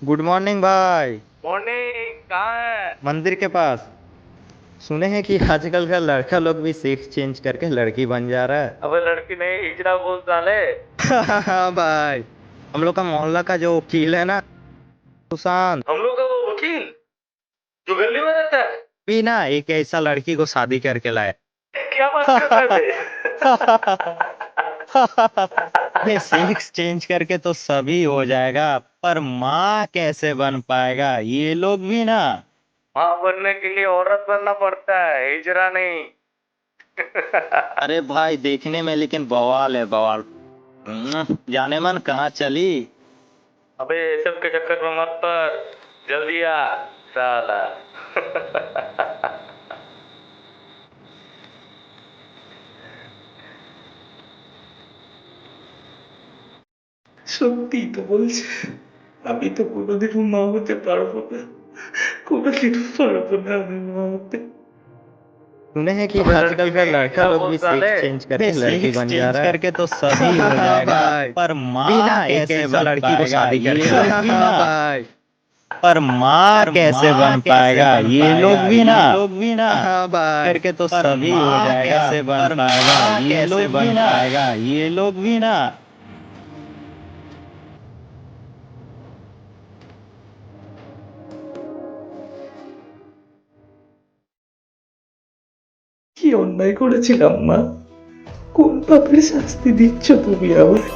Good morning भाई। Morning. कहाँ है? मंदिर के पास। सुने हैं कि आजकल का लड़का लोग भी सेक्स चेंज करके लड़की बन जा रहा है। अबे लड़की नहीं, हिजड़ा बोल साले। हाँ भाई। हम लोग का मोहल्ला का जो वकील है ना, सुशांत, हम लोग का वो वकील जो गली में रहता है। भी ना एक ऐसा लड़की को शादी करके लाया। क्या बात कर रहे थे? ये सेक्स चेंज करके तो सभी हो जाएगा, पर माँ कैसे बन पाएगा ये लोग भी ना। माँ बनने के लिए औरत बनना पड़ता है, हिजड़ा नहीं। अरे भाई देखने में लेकिन बवाल है बवाल। जाने मन कहाँ चली। अबे ये सब के चक्कर में मत पड़, जल्दी आ साला। সত্যি তো বলছে, আমি তো কোনোদিনও মা হতে পারবো না, কোনোদিনও পারবো না আমি মা হতে। सुने हैं कि अबे लड़की आजकल का नहीं, लड़का हिजड़ा लोग बोल भी साले। सेक्स चेंज करके लड़की बन जा रहा है। करके तो सभी हो जाएगा, पर माँ कैसे बन लड़की को शादी करके लोग भी ना भाई। पर माँ कैसे बन पाएगा ये लोग भी ना। हाँ भाई, करके तो सभी हो जाएगा, कैसे बन पाएगा ये लोग बन पाएगा ये लोग भी ना। কি অন্যায় করেছিলাম মা? কোন পাপের শাস্তি দিচ্ছ তুমি আমায়?